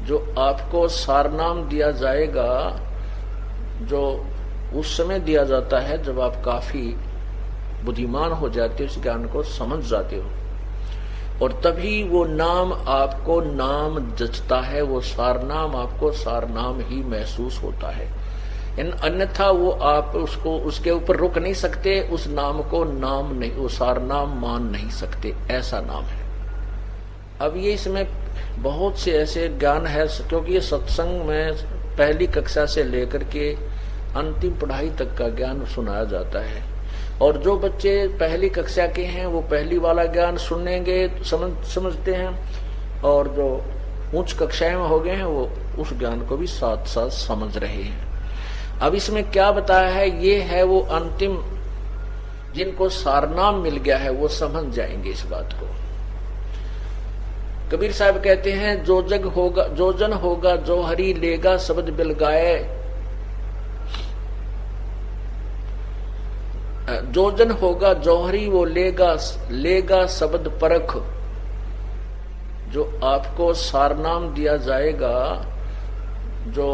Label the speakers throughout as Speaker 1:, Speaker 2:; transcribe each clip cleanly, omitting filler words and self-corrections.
Speaker 1: जो आपको सारनाम दिया जाएगा, जो उस समय दिया जाता है जब आप काफी बुद्धिमान हो जाते हो, इस ज्ञान को समझ जाते हो, और तभी वो नाम आपको नाम जचता है, वो सारनाम आपको सारनाम ही महसूस होता है। अन्यथा वो आप उसको उसके ऊपर रुक नहीं सकते, उस नाम को नाम नहीं, वो सारनाम मान नहीं सकते, ऐसा नाम है। अब ये इसमें बहुत से ऐसे ज्ञान है, क्योंकि ये सत्संग में पहली कक्षा से लेकर के अंतिम पढ़ाई तक का ज्ञान सुनाया जाता है, और जो बच्चे पहली कक्षा के हैं वो पहली वाला ज्ञान सुनेंगे, समझते हैं, और जो उच्च कक्षाएं में हो गए हैं वो उस ज्ञान को भी साथ साथ समझ रहे हैं। अब इसमें क्या बताया है, ये है वो अंतिम, जिनको सारनाम मिल गया है वो समझ जाएंगे इस बात को। कबीर साहब कहते हैं, जो जग होगा जो जन होगा जो हरि लेगा शब्द बिल गाए, जो जन होगा जौहरी वो लेगा शब्द परख। जो आपको सारनाम दिया जाएगा, जो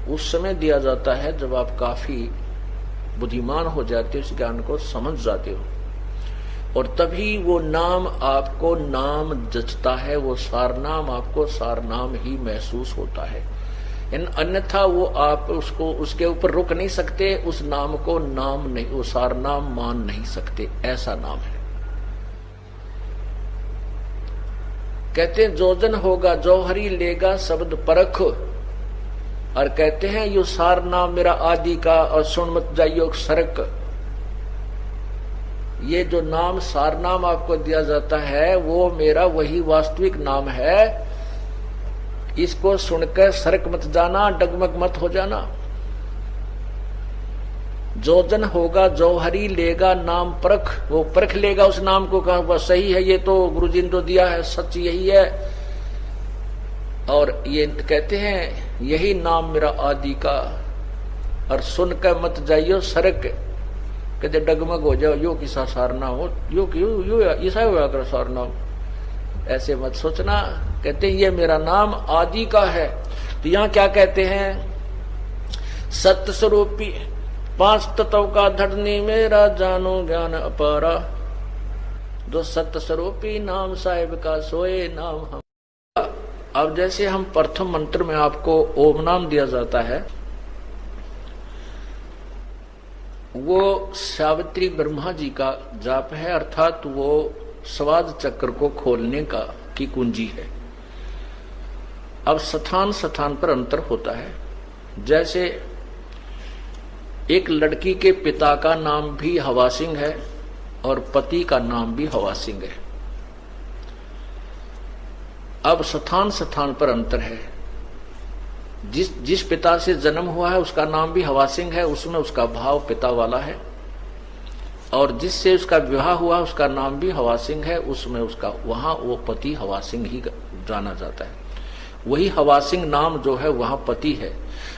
Speaker 1: उस समय दिया जाता है जब आप काफी बुद्धिमान हो जाते हो, इस ज्ञान को समझ जाते हो, और तभी वो नाम आपको नाम जचता है, वो सारनाम आपको सारनाम ही महसूस होता है। अन्यथा वो आप उसको उसके ऊपर रुक नहीं सकते, उस नाम को नाम नहीं, वो सारनाम मान नहीं सकते, ऐसा नाम है। कहते हैं जो जन होगा जो हरि लेगा शब्द परख, और कहते हैं यो सार नाम मेरा आदि का और सुन मत जाइयो सरक। ये जो नाम सार नाम आपको दिया जाता है वो मेरा वही वास्तविक नाम है, इसको सुनकर सरक मत जाना, डगमग मत हो जाना। जो जन होगा जो हरि लेगा नाम परख, वो परख लेगा उस नाम को, कहा वह सही है, ये तो गुरु जी ने जो दिया है सच यही है। और ये कहते हैं यही नाम मेरा आदि का, और सुनकर मत जाइयो सरक, कहते डगमग हो जाओ, यो किसा सारना हो, यो ऐसा हुआ कर सारना, ऐसे मत सोचना। कहते हैं ये मेरा नाम आदि का है। तो यहाँ क्या कहते हैं, सत्य स्वरूपी पांच तत्व का धरनी मेरा जानो ज्ञान अपारा, जो सत्य स्वरूपी नाम साहिब का सोए नाम हम। अब जैसे हम प्रथम मंत्र में आपको ओम नाम दिया जाता है, वो सावित्री ब्रह्मा जी का जाप है, अर्थात वो स्वाद चक्र को खोलने की कुंजी है। अब स्थान स्थान पर अंतर होता है। जैसे एक लड़की के पिता का नाम भी हवा सिंह है और पति का नाम भी हवा सिंह है। अब स्थान स्थान पर अंतर है। जिस पिता से जन्म हुआ है उसका नाम भी हवा सिंह है, उसमें उसका भाव पिता वाला है, और जिससे उसका विवाह हुआ उसका नाम भी हवा सिंह है, उसमें उसका वहां वो पति हवा सिंह ही जाना जाता है। वही हवा सिंह नाम जो है वहां पति है।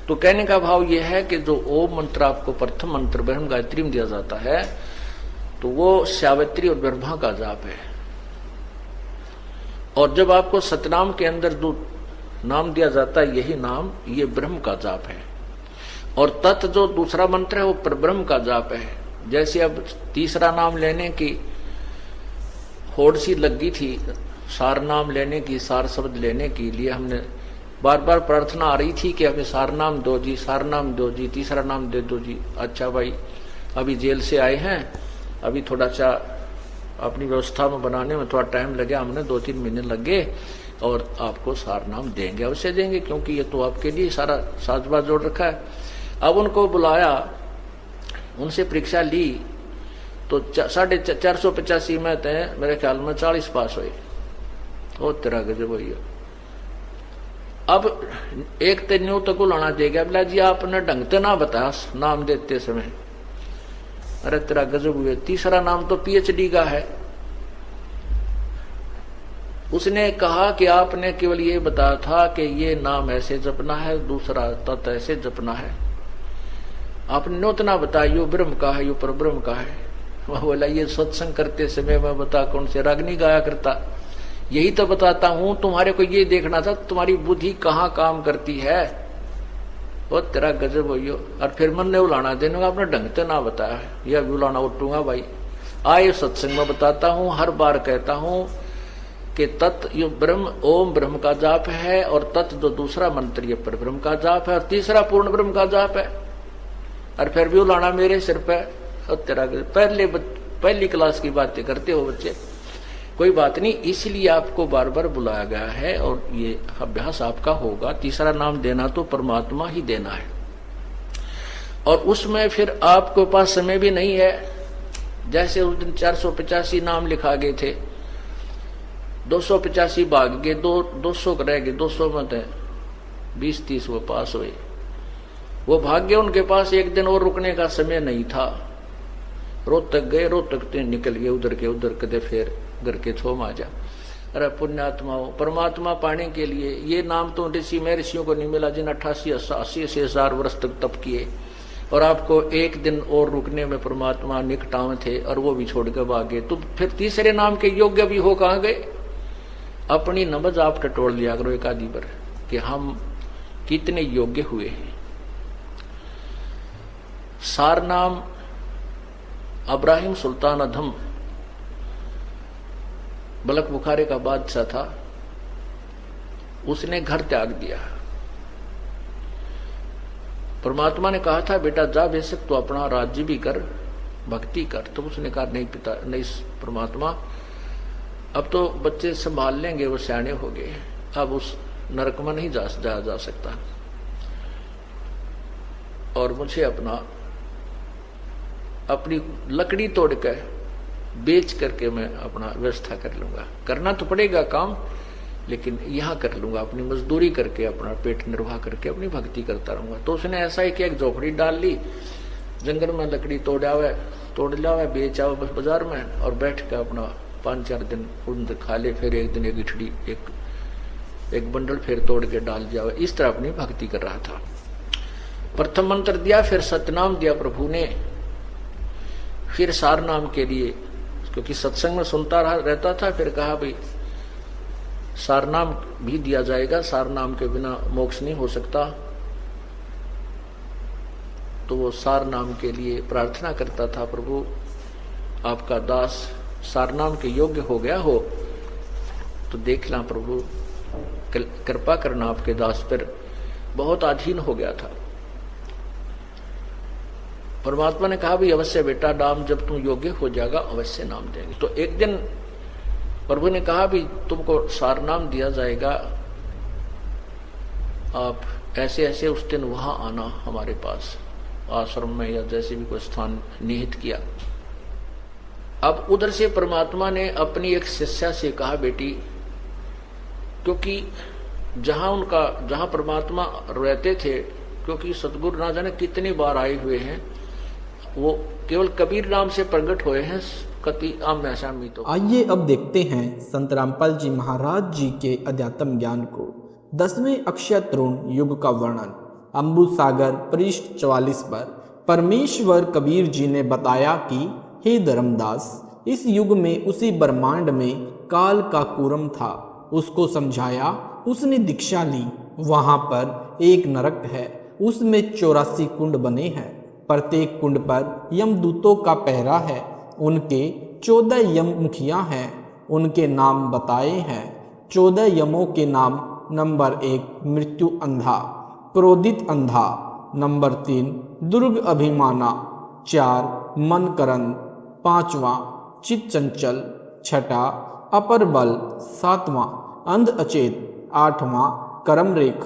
Speaker 1: तो कहने का भाव यह है कि जो ओम मंत्र आपको प्रथम मंत्र ब्रह्म गायत्री में दिया जाता है, तो वो सावित्री और ब्रह्मा का जाप है। और जब आपको सतनाम के अंदर जो नाम दिया जाता है, यही नाम ये ब्रह्म का जाप है। और तत् जो दूसरा मंत्र है वो परब्रह्म का जाप है। जैसे अब तीसरा नाम लेने की होड़ सी लगी थी, सार नाम लेने की, सार शब्द लेने के लिए हमने बार बार प्रार्थना आ रही थी कि हमें सार नाम दो जी, सार नाम दो जी, तीसरा नाम दे दो जी। अच्छा भाई, अभी जेल से आए हैं, अभी थोड़ा सा अपनी व्यवस्था में बनाने में थोड़ा टाइम लगे, हमने 2-3 महीने लगे, और आपको सार नाम देंगे, अवश्य देंगे, क्योंकि ये तो आपके लिए सारा साजबाज जोड़ रखा है। अब उनको बुलाया, उनसे परीक्षा ली, तो 485 में तय मेरे ख्याल में 40 पास हुए। ओ तेरा गजब भैया। अब एक तो न्यू तक लाना चाहिए, बोला जी आपने ढंग से ना बताया नाम देते समय, अरे तेरा गजब हुए। तीसरा नाम तो पीएचडी का है। उसने कहा कि आपने केवल ये बताया था कि ये नाम ऐसे जपना है, दूसरा तत् ऐसे जपना है, आपने उतना बताया यो ब्रह्म का है, यो परब्रह्म का है। वह बोला ये सत्संग करते समय मैं बता कौन से रागनी गाया करता, यही तो बताता हूं, तुम्हारे को ये देखना था तुम्हारी बुद्धि कहाँ काम करती है। वो तेरा गजब हो। और फिर मन ने उलाना देने का अपने ढंग से ना बताया, यह भी उलाना उठूंगा भाई। आए सत्संग में बताता हूं, हर बार कहता हूं कि तत् यो ब्रह्म, ओम ब्रह्म का जाप है, और तत् जो दूसरा मंत्र ये पर ब्रह्म का जाप है, और तीसरा पूर्ण ब्रह्म का जाप है। और फिर भी उलाना मेरे सिर पे। और तेरा पहली क्लास की बातें करते हो बच्चे। कोई बात नहीं, इसलिए आपको बार बार बुलाया गया है, और ये अभ्यास आपका होगा। तीसरा नाम देना तो परमात्मा ही देना है, और उसमें फिर आपके पास समय भी नहीं है। जैसे उस दिन 485 नाम लिखा गए थे, 285 भाग गए, 200 रह गए, 200 में थे 20-30 वो पास हुए, वो भाग्य उनके पास एक दिन और रुकने का समय नहीं था। रोहतक गए, रोहतक निकल गए उधर के उधर, कदे फिर घर के थोम आ जा। अरे पुण्यात्माओं, परमात्मा पाने के लिए ये नाम तो ऋषि महर्षियों को नहीं मिला जिन 88-80 हजार वर्ष तक तप किए, और आपको एक दिन और रुकने में परमात्मा निकटाव थे, और वो भी छोड़ कर भागे। तो फिर तीसरे नाम के योग्य भी हो कहाँ गए? अपनी नमज आप टटोल लिया करो एक आदि पर कि हम कितने योग्य हुए हैं। सार नाम अब्राहिम सुल्तान अधम बलक बुखारे का बादशाह था, उसने घर त्याग दिया। परमात्मा ने कहा था बेटा जा बेशक तो अपना राज्य भी कर, भक्ति कर। तो उसने कहा नहीं पिता, नहीं परमात्मा, अब तो बच्चे संभाल लेंगे, वो सियाने हो गए, अब उस नरक में नहीं जा सकता, और मुझे अपनी लकड़ी तोड़ कर बेच करके मैं अपना व्यवस्था कर लूंगा। करना तो पड़ेगा काम, लेकिन यहाँ कर लूंगा, अपनी मजदूरी करके अपना पेट निर्वाह करके अपनी भक्ति करता रहूंगा। तो उसने ऐसा ही किया, एक झोपड़ी डाल ली, जंगल में लकड़ी तोड़ लावे बेच आओ बस बाजार में, और बैठ कर अपना 5-4 दिन उन खा ले, फिर एक दिन एक इठड़ी एक बंडल फिर तोड़ के डाल जावे। इस तरह अपनी भक्ति कर रहा था। प्रथम मंत्र दिया, फिर सतनाम दिया प्रभु ने, फिर सार नाम के लिए, क्योंकि सत्संग में सुनता रहता था, फिर कहा भाई सार नाम भी दिया जाएगा, सार नाम के बिना मोक्ष नहीं हो सकता। तो वो सार नाम के लिए प्रार्थना करता था, प्रभु आपका दास सार नाम के योग्य हो गया हो तो देखना प्रभु, कृपा करना आपके दास पर, बहुत अधीन हो गया था। परमात्मा ने कहा भी अवश्य बेटा, नाम जब तुम योग्य हो जाएगा अवश्य नाम देंगे। तो एक दिन प्रभु ने कहा भी तुमको सार नाम दिया जाएगा, आप ऐसे ऐसे उस दिन वहां आना हमारे पास आश्रम में, या जैसे भी कोई स्थान निहित किया। अब उधर से परमात्मा ने अपनी एक शिष्या से कहा बेटी, क्योंकि जहां परमात्मा रहते थे, क्योंकि सतगुरु ना जाने कितनी बार आए हुए हैं, वो केवल कबीर नाम से प्रकट हुए हैं, कति आम्या सामी। तो
Speaker 2: आइए अब देखते हैं संत रामपाल जी महाराज जी के अध्यात्म ज्ञान को। 10वें अक्षय तरुण युग का वर्णन। अम्बु सागर पृष्ठ 44 पर परमेश्वर कबीर जी ने बताया कि हे धर्मदास, इस युग में उसी ब्रह्मांड में काल का कूरम था, उसको समझाया, उसने दीक्षा ली। वहां पर एक नरक है, उसमें 84 कुंड बने हैं, प्रत्येक कुंड पर यमदूतों का पहरा है, उनके 14 यम मुखिया हैं, उनके नाम बताए हैं। 14 यमों के नाम, नंबर 1 मृत्यु अंधा, क्रोधित अंधा, नंबर 3 दुर्ग अभिमाना, 4 मन करन, 5वां चित चंचल, 6ठा अपर बल, 7वां अंध अचेत, 8वां कर्म रेख,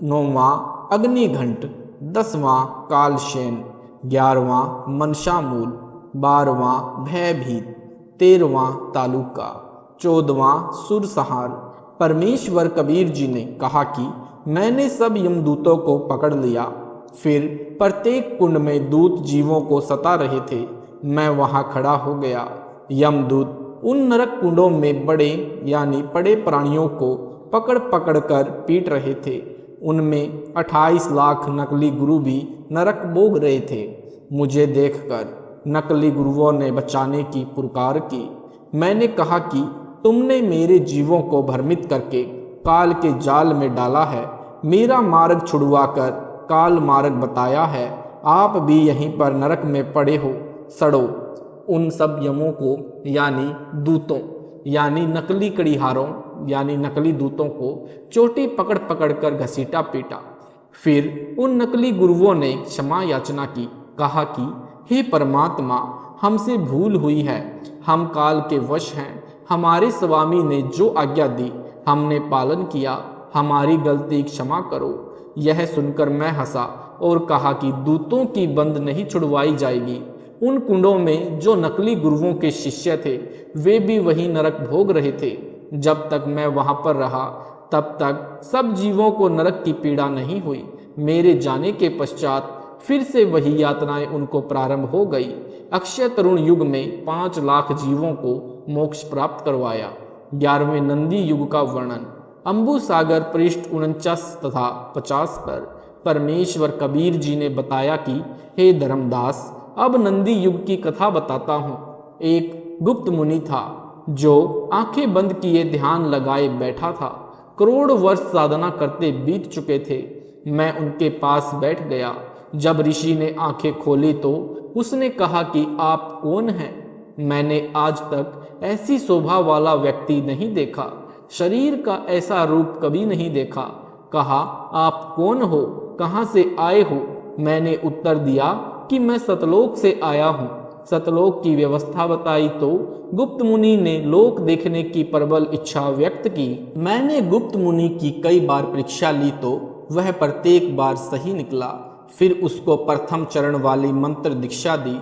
Speaker 2: 9वां अग्निघंट, 10वां कालशेन, 11वां मनशामूल, 12वां भयभीत, 13वां तालुका, 14वां सुरसहार। परमेश्वर कबीर जी ने कहा कि मैंने सब यमदूतों को पकड़ लिया। फिर प्रत्येक कुंड में दूत जीवों को सता रहे थे। मैं वहां खड़ा हो गया। यमदूत उन नरक कुंडों में बड़े यानी बड़े प्राणियों को पकड़ पकड़ कर पीट रहे थे। उनमें 28 लाख नकली गुरु भी नरक भोग रहे थे। मुझे देखकर नकली गुरुओं ने बचाने की पुकार की। मैंने कहा कि तुमने मेरे जीवों को भ्रमित करके काल के जाल में डाला है, मेरा मार्ग छुड़वाकर काल मार्ग बताया है। आप भी यहीं पर नरक में पड़े हो, सड़ो। उन सब यमों को यानी दूतों यानी नकली कड़ीहारों यानी नकली दूतों को चोटी पकड़ पकड़ कर घसीटा पीटा। फिर उन नकली गुरुओं ने क्षमा याचना की, कहा कि हे परमात्मा, हमसे भूल हुई है, हम काल के वश हैं, हमारे स्वामी ने जो आज्ञा दी हमने पालन किया, हमारी गलती क्षमा करो। यह सुनकर मैं हंसा और कहा कि दूतों की बंद नहीं छुड़वाई जाएगी। उन कुंडों में जो नकली गुरुओं के शिष्य थे वे भी वही नरक भोग रहे थे। जब तक मैं वहां पर रहा तब तक सब जीवों को नरक की पीड़ा नहीं हुई। मेरे जाने के पश्चात फिर से वही यातनाएं उनको प्रारंभ हो गई। अक्षय तरुण युग में 5 लाख जीवों को मोक्ष प्राप्त करवाया। 11वें नंदी युग का वर्णन। अम्बु सागर पृष्ठ 49 तथा 50 पर परमेश्वर कबीर जी ने बताया कि हे धर्मदास, अब नंदी युग की कथा बताता हूँ। एक गुप्त मुनि था जो आंखें बंद किए ध्यान लगाए बैठा था। करोड़ वर्ष साधना करते बीत चुके थे। मैं उनके पास बैठ गया। जब ऋषि ने आंखें खोली तो उसने कहा कि आप कौन हैं? मैंने आज तक ऐसी शोभा वाला व्यक्ति नहीं देखा, शरीर का ऐसा रूप कभी नहीं देखा। कहा, आप कौन हो, कहाँ से आए हो? मैंने उत्तर दिया कि मैं सतलोक से आया हूँ। सतलोक की व्यवस्था बताई तो गुप्त मुनि ने लोक देखने की प्रबल इच्छा व्यक्त की। मैंने गुप्त मुनि की कई बार परीक्षा ली तो वह प्रत्येक बार सही निकला। फिर उसको प्रथम चरण वाली मंत्र दीक्षा दी।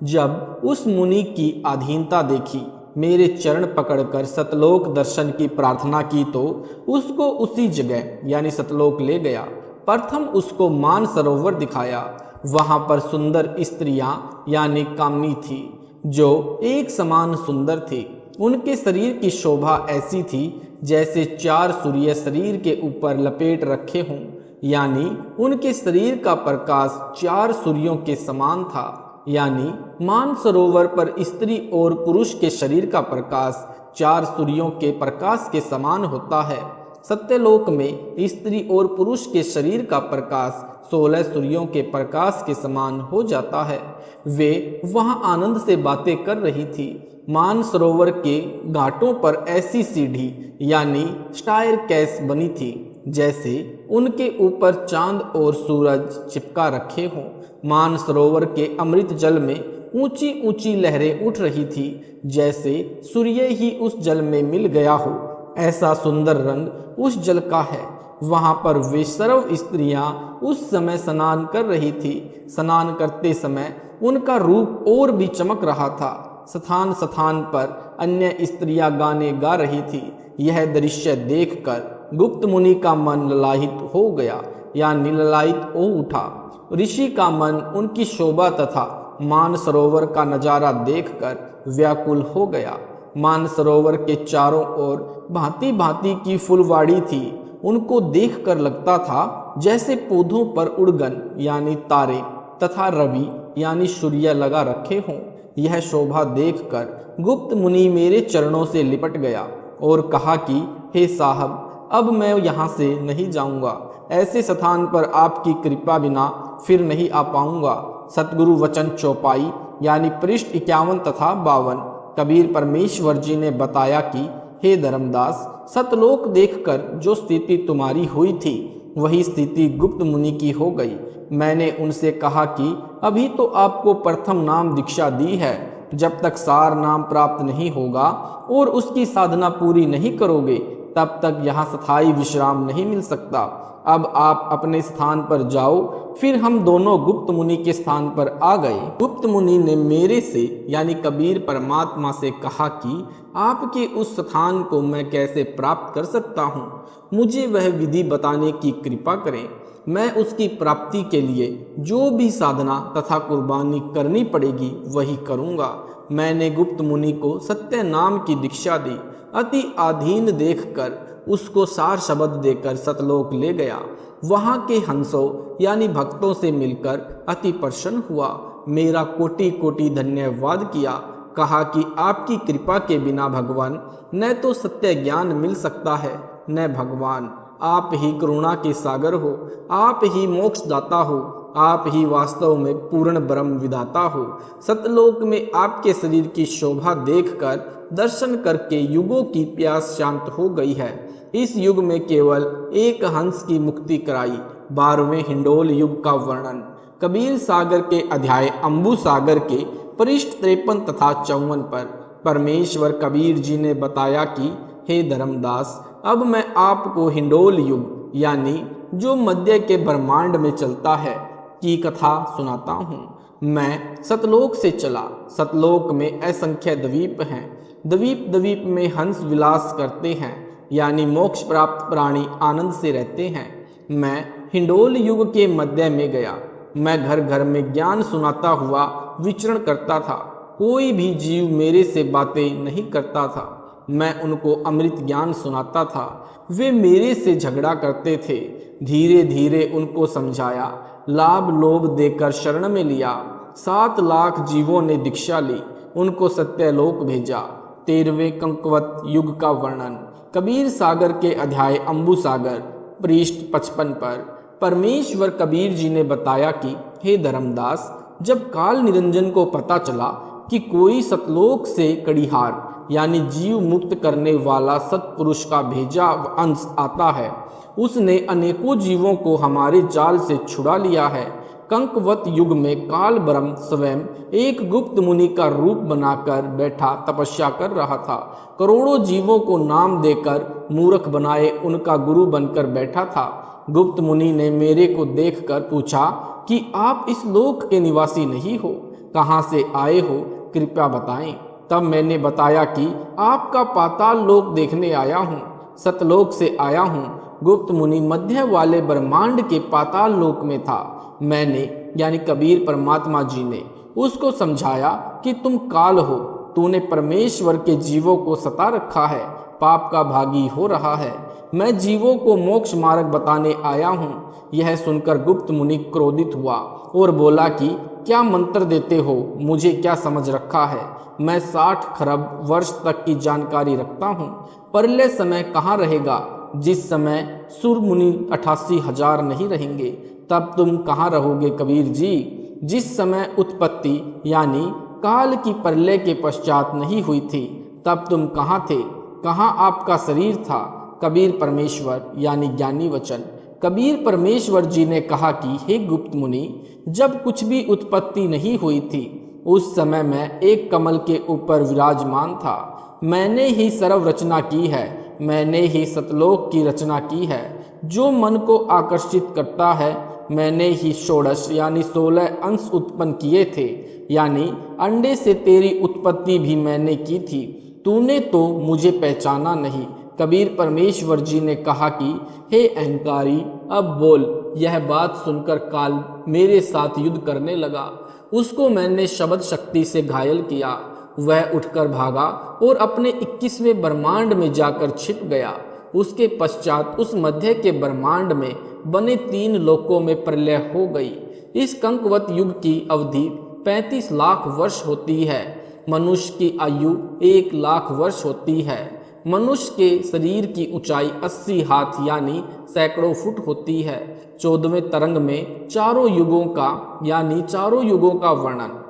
Speaker 2: जब उस मुनि की अधीनता देखी, मेरे चरण पकड़कर सतलोक दर्शन की प्रार्थना की तो उसको उसी जगह यानी सतलोक ले गया। प्रथम उसको मान सरोवर दिखाया। वहां पर सुंदर स्त्रियां यानी कामनी थी जो एक समान सुंदर थी। उनके शरीर की शोभा ऐसी थी जैसे 4 सूर्य शरीर के ऊपर लपेट रखे हों, यानी उनके शरीर का प्रकाश 4 सूर्यों के समान था। यानी मान सरोवर पर स्त्री और पुरुष के शरीर का प्रकाश 4 सूर्यों के प्रकाश के समान होता है। सत्यलोक में स्त्री और पुरुष के शरीर का प्रकाश 16 सूर्यों के प्रकाश के समान हो जाता है। वे वहां आनंद से बातें कर रही थी। मान सरोवर के घाटों पर ऐसी सीढ़ी यानी स्टायरकेस बनी थी जैसे उनके ऊपर चांद और सूरज चिपका रखे हों। मान सरोवर के अमृत जल में ऊंची ऊंची लहरें उठ रही थी जैसे सूर्य ही उस जल में मिल गया हो। ऐसा सुंदर रंग उस जल का है। वहां पर वे सर्व स्त्रियां उस समय स्नान कर रही थी। स्नान करते समय उनका रूप और भी चमक रहा था। स्थान स्थान पर अन्य स्त्रियां गाने गा रही थी। यह दृश्य देखकर गुप्त मुनि का मन ललाहित हो गया यानी ललायित हो उठा। ऋषि का मन उनकी शोभा तथा मान सरोवर का नजारा देखकर व्याकुल हो गया। मान सरोवर के चारों ओर भांति भांति की फुलवाड़ी थी। उनको देखकर लगता था जैसे पौधों पर उड़गन यानी तारे तथा रवि यानी सूर्य लगा रखे हों। यह शोभा देखकर गुप्त मुनि मेरे चरणों से लिपट गया और कहा कि हे साहब, अब मैं यहाँ से नहीं जाऊँगा। ऐसे स्थान पर आपकी कृपा बिना फिर नहीं आ पाऊँगा। सतगुरु वचन चौपाई यानी पृष्ठ 51 तथा 52। कबीर परमेश्वर जी ने बताया कि हे धर्मदास, सतलोक देखकर जो स्थिति तुम्हारी हुई थी वही स्थिति गुप्त मुनि की हो गई। मैंने उनसे कहा कि अभी तो आपको प्रथम नाम दीक्षा दी है। जब तक सार नाम प्राप्त नहीं होगा और उसकी साधना पूरी नहीं करोगे तब तक यहाँ स्थायी विश्राम नहीं मिल सकता। अब आप अपने स्थान पर जाओ। फिर हम दोनों गुप्त मुनि के स्थान पर आ गए। गुप्त मुनि ने मेरे से यानी कबीर परमात्मा से कहा कि आपके उस स्थान को मैं कैसे प्राप्त कर सकता हूँ, मुझे वह विधि बताने की कृपा करें। मैं उसकी प्राप्ति के लिए जो भी साधना तथा कुर्बानी करनी पड़ेगी वही करूँगा। मैंने गुप्त मुनि को सत्य नाम की दीक्षा दी। अति आधीन देखकर उसको सार शब्द देकर सतलोक ले गया। वहाँ के हंसों यानी भक्तों से मिलकर अति प्रसन्न हुआ। मेरा कोटि कोटि धन्यवाद किया। कहा कि आपकी कृपा के बिना भगवान न तो सत्य ज्ञान मिल सकता है न भगवान। आप ही करुणा के सागर हो, आप ही मोक्षदाता हो, आप ही वास्तव में पूर्ण ब्रह्म विधाता हो। सतलोक में आपके शरीर की शोभा देखकर दर्शन करके युगों की प्यास शांत हो गई है। इस युग में केवल एक हंस की मुक्ति कराई। 12वें हिंडोल युग का वर्णन। कबीर सागर के अध्याय अम्बु सागर के पृष्ठ 53 तथा 54 पर परमेश्वर कबीर जी ने बताया कि हे धर्मदास, अब मैं आपको हिंडोल युग यानी जो मध्य के ब्रह्मांड में चलता है की कथा सुनाता हूँ। मैं सतलोक से चला। सतलोक में असंख्य द्वीप हैं। द्वीप द्वीप में हंस विलास करते हैं, यानी मोक्ष प्राप्त प्राणी आनंद से रहते हैं। मैं हिंडोल युग के मध्य में गया। मैं घर घर में ज्ञान सुनाता हुआ विचरण करता था। कोई भी जीव मेरे से बातें नहीं करता था। मैं उनको अमृत ज्ञान सुनाता था। वे मेरे से झगड़ा करते थे। धीरे धीरे उनको समझाया, लाभ लोभ देकर शरण में लिया। 7 लाख जीवों ने दीक्षा ली, उनको सत्यलोक भेजा। 13वें कंकवत युग का वर्णन। कबीर सागर के अध्याय अम्बु सागर पृष्ठ 55 पर परमेश्वर कबीर जी ने बताया कि हे धर्मदास, जब काल निरंजन को पता चला कि कोई सतलोक से कड़िहार यानी जीव मुक्त करने वाला सत्पुरुष का भेजा अंश आता है, उसने अनेकों जीवों को हमारे जाल से छुड़ा लिया है। कंकवत युग में काल ब्रह्म स्वयं एक गुप्त मुनि का रूप बनाकर बैठा तपस्या कर रहा था। करोड़ों जीवों को नाम देकर मूर्ख बनाए उनका गुरु बनकर बैठा था। गुप्त मुनि ने मेरे को देखकर पूछा कि आप इस लोक के निवासी नहीं हो, कहाँ से आए हो, कृपया बताएं। तब मैंने बताया कि आपका पाताल लोक देखने आया हूँ, सतलोक से आया हूँ। गुप्त मुनि मध्य वाले ब्रह्मांड के पाताल लोक में था। मैंने यानी कबीर परमात्मा जी ने उसको समझाया कि तुम काल हो, तूने परमेश्वर के जीवों को सता रखा है, पाप का भागी हो रहा है। मैं जीवों को मोक्ष मार्ग बताने आया हूँ। यह सुनकर गुप्त मुनि क्रोधित हुआ और बोला कि क्या मंत्र देते हो, मुझे क्या समझ रखा है? मैं 60 खरब वर्ष तक की जानकारी रखता हूँ। परले समय कहाँ रहेगा? जिस समय सुर मुनि 88,000 नहीं रहेंगे, तब तुम कहाँ रहोगे कबीर जी? जिस समय उत्पत्ति यानी काल की प्रलय के पश्चात नहीं हुई थी, तब तुम कहाँ थे? कहाँ आपका शरीर था? कबीर परमेश्वर यानी ज्ञानी वचन। कबीर परमेश्वर जी ने कहा कि हे गुप्त मुनि, जब कुछ भी उत्पत्ति नहीं हुई थी, उस समय मैं एक कमल के ऊपर विराजमान था। मैंने ही सर्व रचना की है, मैंने ही सतलोक की रचना की है। जो मन को आकर्षित करता है, मैंने ही षोडश यानी 16 अंश उत्पन्न किए थे, यानी अंडे से तेरी उत्पत्ति भी मैंने की थी। तूने तो मुझे पहचाना नहीं। कबीर परमेश्वर जी ने कहा कि हे अहंकारी, अब बोल। यह बात सुनकर काल मेरे साथ युद्ध करने लगा। उसको मैंने शब्द शक्ति से घायल किया। वह उठकर भागा और अपने 21वें ब्रह्मांड में जाकर छिप गया। उसके पश्चात उस मध्य के ब्रह्मांड में बने 3 लोकों में प्रलय हो गई। इस कंकवत युग की अवधि 35 लाख वर्ष होती है। मनुष्य की आयु 1 लाख वर्ष होती है। मनुष्य के शरीर की ऊंचाई 80 हाथ यानी सैकड़ों फुट होती है। 14वें तरंग में चारों युगों का यानी चारों युगों का वर्णन।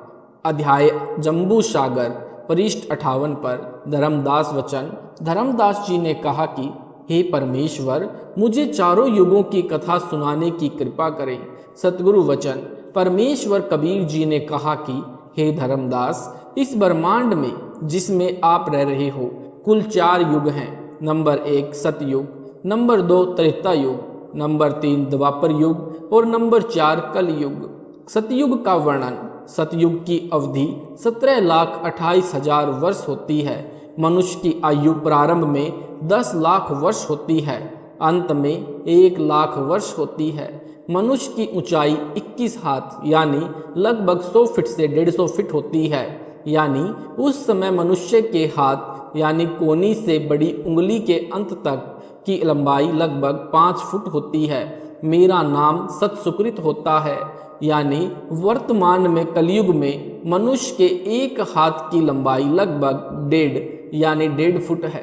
Speaker 2: अध्याय जम्बू सागर पृष्ठ 58 पर धर्मदास वचन। धर्मदास जी ने कहा कि हे परमेश्वर, मुझे चारों युगों की कथा सुनाने की कृपा करें। सतगुरु वचन। परमेश्वर कबीर जी ने कहा कि हे धर्मदास, इस ब्रह्मांड में जिसमें आप रह रहे हो कुल 4 युग हैं। नंबर 1 सतयुग, नंबर 2 त्रेता युग, नंबर 3 द्वापर युग और नंबर 4 कलयुग। सतयुग का वर्णन। सतयुग की अवधि 17,28,000 वर्ष होती है। मनुष्य की आयु प्रारंभ में 10 लाख वर्ष होती है, अंत में 1 लाख वर्ष होती है। मनुष्य की ऊंचाई 21 हाथ यानी लगभग 100 फीट से 150 फीट होती है, यानी उस समय मनुष्य के हाथ यानी कोनी से बड़ी उंगली के अंत तक की लंबाई लगभग 5 फुट होती है। मेरा नाम सतसुकृत होता है, यानी वर्तमान में कलयुग में मनुष्य के एक हाथ की लंबाई लगभग 1.5 फुट है।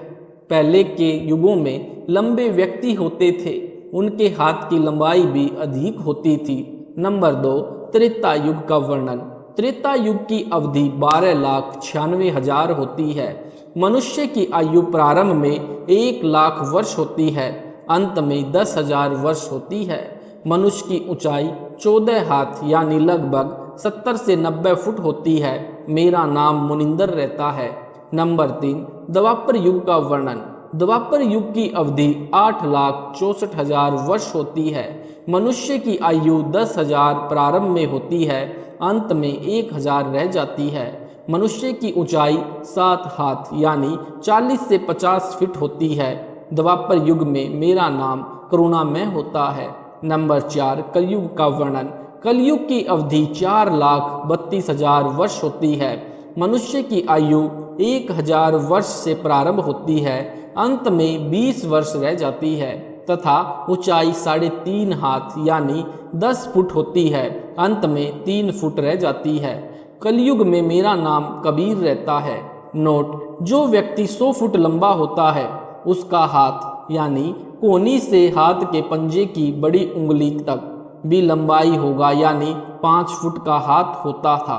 Speaker 2: पहले के युगों में लंबे व्यक्ति होते थे, उनके हाथ की लंबाई भी अधिक होती थी। नंबर 2, त्रेता युग का वर्णन। त्रेता युग की अवधि 12,96,000 होती है। मनुष्य की आयु प्रारंभ में 1,00,000 वर्ष होती है, अंत में 10,000 वर्ष होती है। मनुष्य की ऊंचाई 14 हाथ यानी लगभग 70 से 90 फुट होती है। मेरा नाम मुनिंदर रहता है। नंबर 3, द्वापर युग का वर्णन। द्वापर युग की अवधि 8,64,000 वर्ष होती है। मनुष्य की आयु 10,000 प्रारंभ में होती है, अंत में 1,000 रह जाती है। मनुष्य की ऊंचाई 7 हाथ यानी 40 से 50 फीट होती है। द्वापर युग में मेरा नाम करुणामय होता है। नंबर 4, कलयुग का वर्णन। कलयुग की अवधि 4,32,000 वर्ष होती है। मनुष्य की आयु 1,000 वर्ष से प्रारंभ होती है, अंत में 20 वर्ष रह जाती है तथा ऊंचाई 3.5 हाथ यानी 10 फुट होती है, अंत में 3 फुट रह जाती है। कलयुग में मेरा नाम कबीर रहता है। नोट: जो व्यक्ति 100 फुट लंबा होता है उसका हाथ यानी कोहनी से हाथ के पंजे की बड़ी उंगली तक भी लंबाई होगा यानी 5 फुट का हाथ होता था।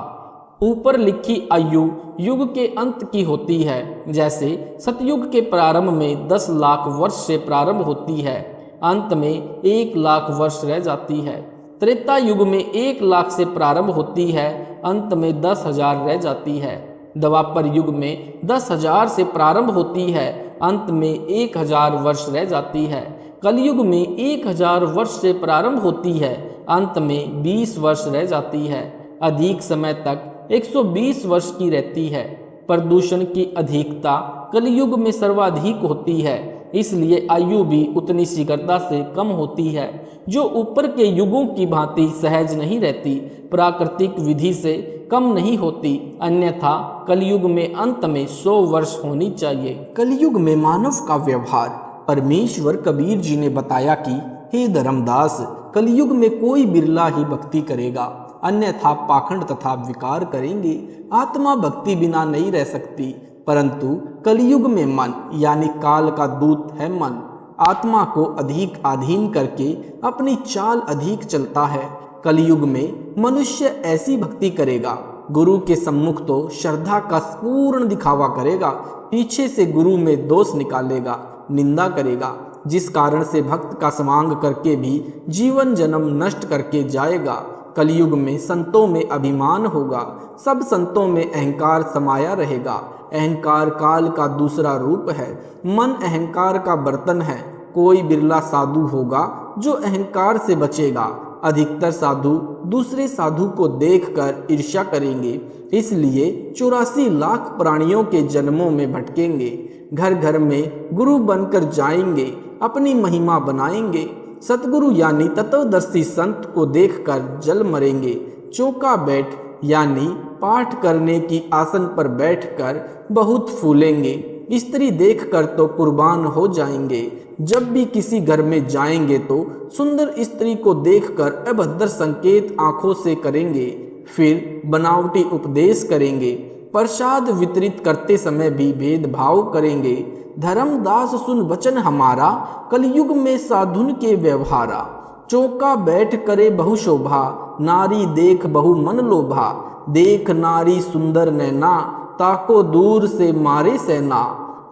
Speaker 2: ऊपर लिखी आयु युग के अंत की होती है। जैसे सतयुग के प्रारंभ में 10 लाख वर्ष से प्रारंभ होती है, अंत में 1 लाख वर्ष रह जाती है। त्रेता युग में 1 लाख से प्रारंभ होती है, अंत में 10,000 रह जाती है। द्वापर युग में 10,000 से प्रारंभ होती है, अंत में 1,000 वर्ष रह जाती है। कलयुग में 1,000 वर्ष से प्रारंभ होती है, अंत में 20 वर्ष रह जाती है। अधिक समय तक 120 वर्ष की रहती है। प्रदूषण की अधिकता कलयुग में सर्वाधिक होती है, इसलिए आयु भी उतनी शीघ्रता से कम होती है, जो ऊपर के युगों की भांति सहज नहीं रहती, प्राकृतिक विधि से कम नहीं होती। अन्यथा कलयुग में अंत में 100 वर्ष होनी चाहिए। कलयुग में मानव का व्यवहार। परमेश्वर कबीर जी ने बताया कि हे धर्मदास, कलयुग में कोई बिरला ही भक्ति करेगा, अन्यथा पाखंड तथा विकार करेंगे। आत्मा भक्ति बिना नहीं रह सकती, परंतु कलयुग में मन यानी काल का दूत है मन, आत्मा को अधिक अधीन करके अपनी चाल अधिक चलता है। कलयुग में मनुष्य ऐसी भक्ति करेगा, गुरु के सम्मुख तो श्रद्धा का पूर्ण दिखावा करेगा, पीछे से गुरु में दोष निकालेगा, निंदा करेगा, जिस कारण से भक्त का समांग करके भी जीवन जन्म नष्ट करके जाएगा। कलयुग में संतों में अभिमान होगा, सब संतों में अहंकार समाया रहेगा। अहंकार काल का दूसरा रूप है, मन अहंकार का बर्तन है। कोई बिरला साधु होगा जो अहंकार से बचेगा। अधिकतर साधु दूसरे साधु को देखकर ईर्ष्या करेंगे, इसलिए 84 लाख प्राणियों के जन्मों में भटकेंगे। घर घर में गुरु बनकर जाएंगे, अपनी महिमा बनाएंगे। सतगुरु यानी तत्वदर्शी संत को देखकर जल मरेंगे। चौका बैठ यानी पाठ करने की आसन पर बैठकर बहुत फूलेंगे। स्त्री देखकर तो कुर्बान हो जाएंगे। जब भी किसी घर में जाएंगे तो सुंदर स्त्री को देखकर अभद्र संकेत आंखों से करेंगे, फिर बनावटी उपदेश करेंगे। प्रसाद वितरित करते समय भी भेदभाव करेंगे। धर्मदास सुन वचन हमारा, कलयुग में साधुन के व्यवहारा। चौका बैठ करे बहु शोभा, नारी देख बहु मन लोभा। देख नारी सुंदर नैना, ताको दूर से मारे सेना।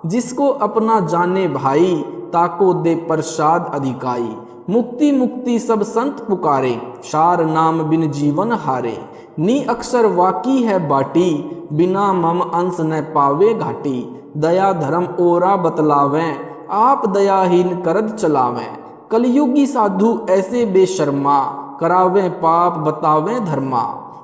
Speaker 2: जिसको अपना जाने भाई, ताको दे प्रसाद अधिकाई। मुक्ति मुक्ति सब संत पुकारे, सार नाम बिन जीवन हारे। नी अक्षर वाकी है बाटी, बिना मम अंश न पावे घाटी। दया धर्म ओरा बतलावें, आप दयाहीन करद चलावें। कलयुगी साधु ऐसे बेशर्मा, करावें पाप बतावें धर्मा।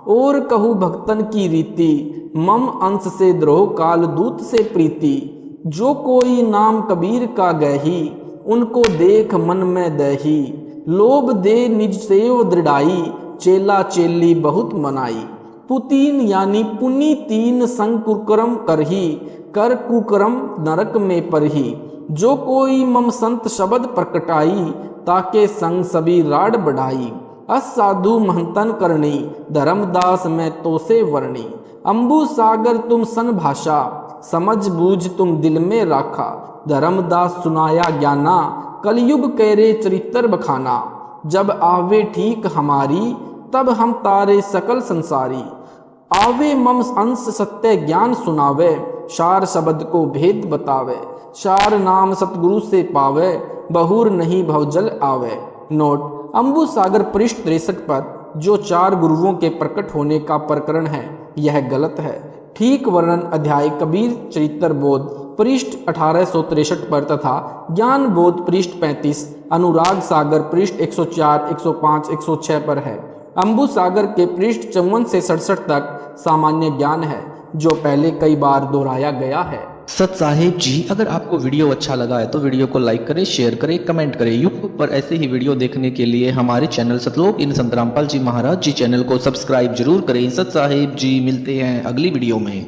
Speaker 2: और कहूँ भक्तन की रीति, मम अंश से द्रोह काल दूत से प्रीति। जो कोई नाम कबीर का गही, उनको देख मन में दही। लोभ दे निज सेव दृढ़ाई, चेला चेली बहुत मनाई। पुतीन यानी पुनि तीन संग कुकर्म करही, कर कुकर्म नरक में परही। जो कोई मम संत शब्द प्रकटाई, ताके संग सभी राड बढ़ाई। असाधु महंतन करणी, धर्मदास मैं तो से वर्णी। अम्बु सागर तुम सन भाषा, समझ बूझ तुम दिल में राखा। धर्मदास सुनाया ज्ञाना, कलयुग करे चरित्र बखाना। जब आवे ठीक हमारी, तब हम तारे सकल संसारी। आवे मम अंश सत्य ज्ञान सुनावे, शार शब्द को भेद बतावे। शार नाम सतगुरु से पावे, बहुर नहीं भवजल आवे। नोट: अम्बु सागर पृष्ठ 63 पर जो 4 गुरुओं के प्रकट होने का प्रकरण है, यह गलत है। ठीक वर्णन अध्याय कबीर चरित्र बोध पृष्ठ 1863 पर तथा ज्ञान बोध पृष्ठ 35, अनुराग सागर पृष्ठ 104, 105, 106 पर है। अम्बु सागर के पृष्ठ 54 से 67 तक सामान्य ज्ञान है, जो पहले कई बार दोहराया गया है।
Speaker 3: सत साहेब जी, अगर आपको वीडियो अच्छा लगा है तो वीडियो को लाइक करें, शेयर करें, कमेंट करें। यूट्यूब पर ऐसे ही वीडियो देखने के लिए हमारे चैनल सतलोक इन संत रामपाल जी महाराज जी चैनल को सब्सक्राइब जरूर करें। सत साहेब जी, मिलते हैं अगली वीडियो में।